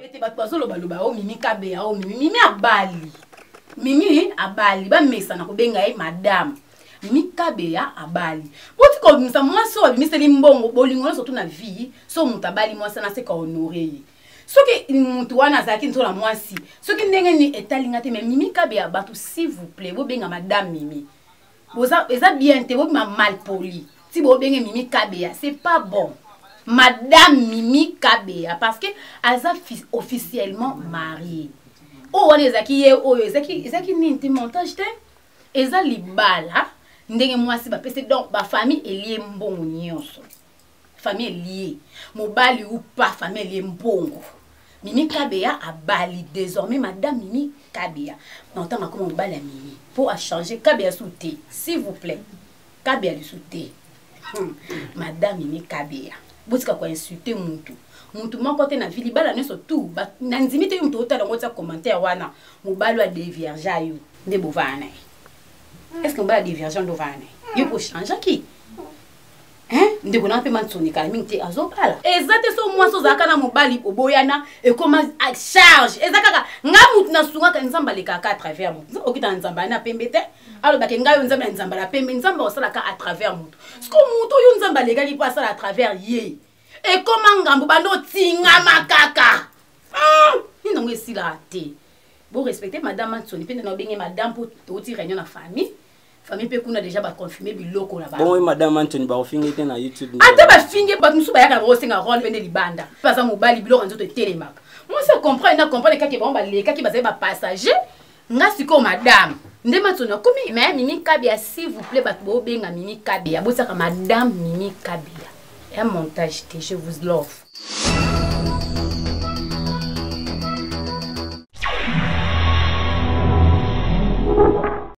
te bato bazoloba o Mimi Kabea o Mimi abali. Mimi abali ba mesa na kobenga ye madame. Mimi Kabea abali. Boti ko misa mwasi wa bimiseli mbongo bolingo surtout na vie so mutabali mwasi na se ka honorer. Soki mutu wana zaki ntola mwasi. Soki ndenge ni etalinga te mais Mimi Kabea batu s'il vous plaît bo benga madame Mimi. Boza eza bien te bo mal poli. Si bo benga Mimi Kabea c'est pas bon. Madame Mimi Kabea parce que Aza officiellement mariée. Oh on ezaki ye oh ezaki ni montage te. Eza libala ndenge mwasi ba pese donc ba famille elie mbongo nyonso. Famille liée. Mobali ou pas famille liée mbongo. Mimi Kabea abali désormais madame Mimi Kabea. N'entend comment mobali a Mimi pour changer Kabea souté s'il vous plaît. Kabea le souté. Madame Mimi Kabea. Botika kwa insulter muntu. Muntu moko te na vili bala neso tout ba na nzimite yu mtu ota ngota commentaire wana mobali wa dévierge ayo nde bovana. Est-ce que mobali dévierge ndo vana? Yo ko changer ki? Hein? Nde ko na pe mansoni kala mingi azopala. Ezate so mwa so zaka na mobali oboyana e koma a charge. Ezaka nga mutu na sunga ka nzamba le kaka à travers mutu. Okita nzamba na pembete. Alors ba ke ngayo nzamba na nzamba la pembe nzamba osala ka à travers mutu. Sko mutu yo nzamba le kaki pa sala à travers ye. Et comment ngambo bando tinga makaka. Ni ndongo esila te. Bon respecter madame Mansoni pe na bengi madame pour toti réunion na famille. Famille pe kuna déjà ba confirmer biloko là-bas. Bon oui madame Mansoni ba ofinga te na YouTube. Ata ba finge ba musu ba yaka ba osenga rôle pende libanda. Pasa mobali biloko nzoto telemaka. Moi ça comprend na comprendre kaki ba le kaki ba ba passager. Nga siko madame. Nde Mansoni komi mais Mimi Kabea s'il vous plaît ba bo benga Mimi Kabea. Bosaka madame Mimi Kabea. Un montage, je vous love.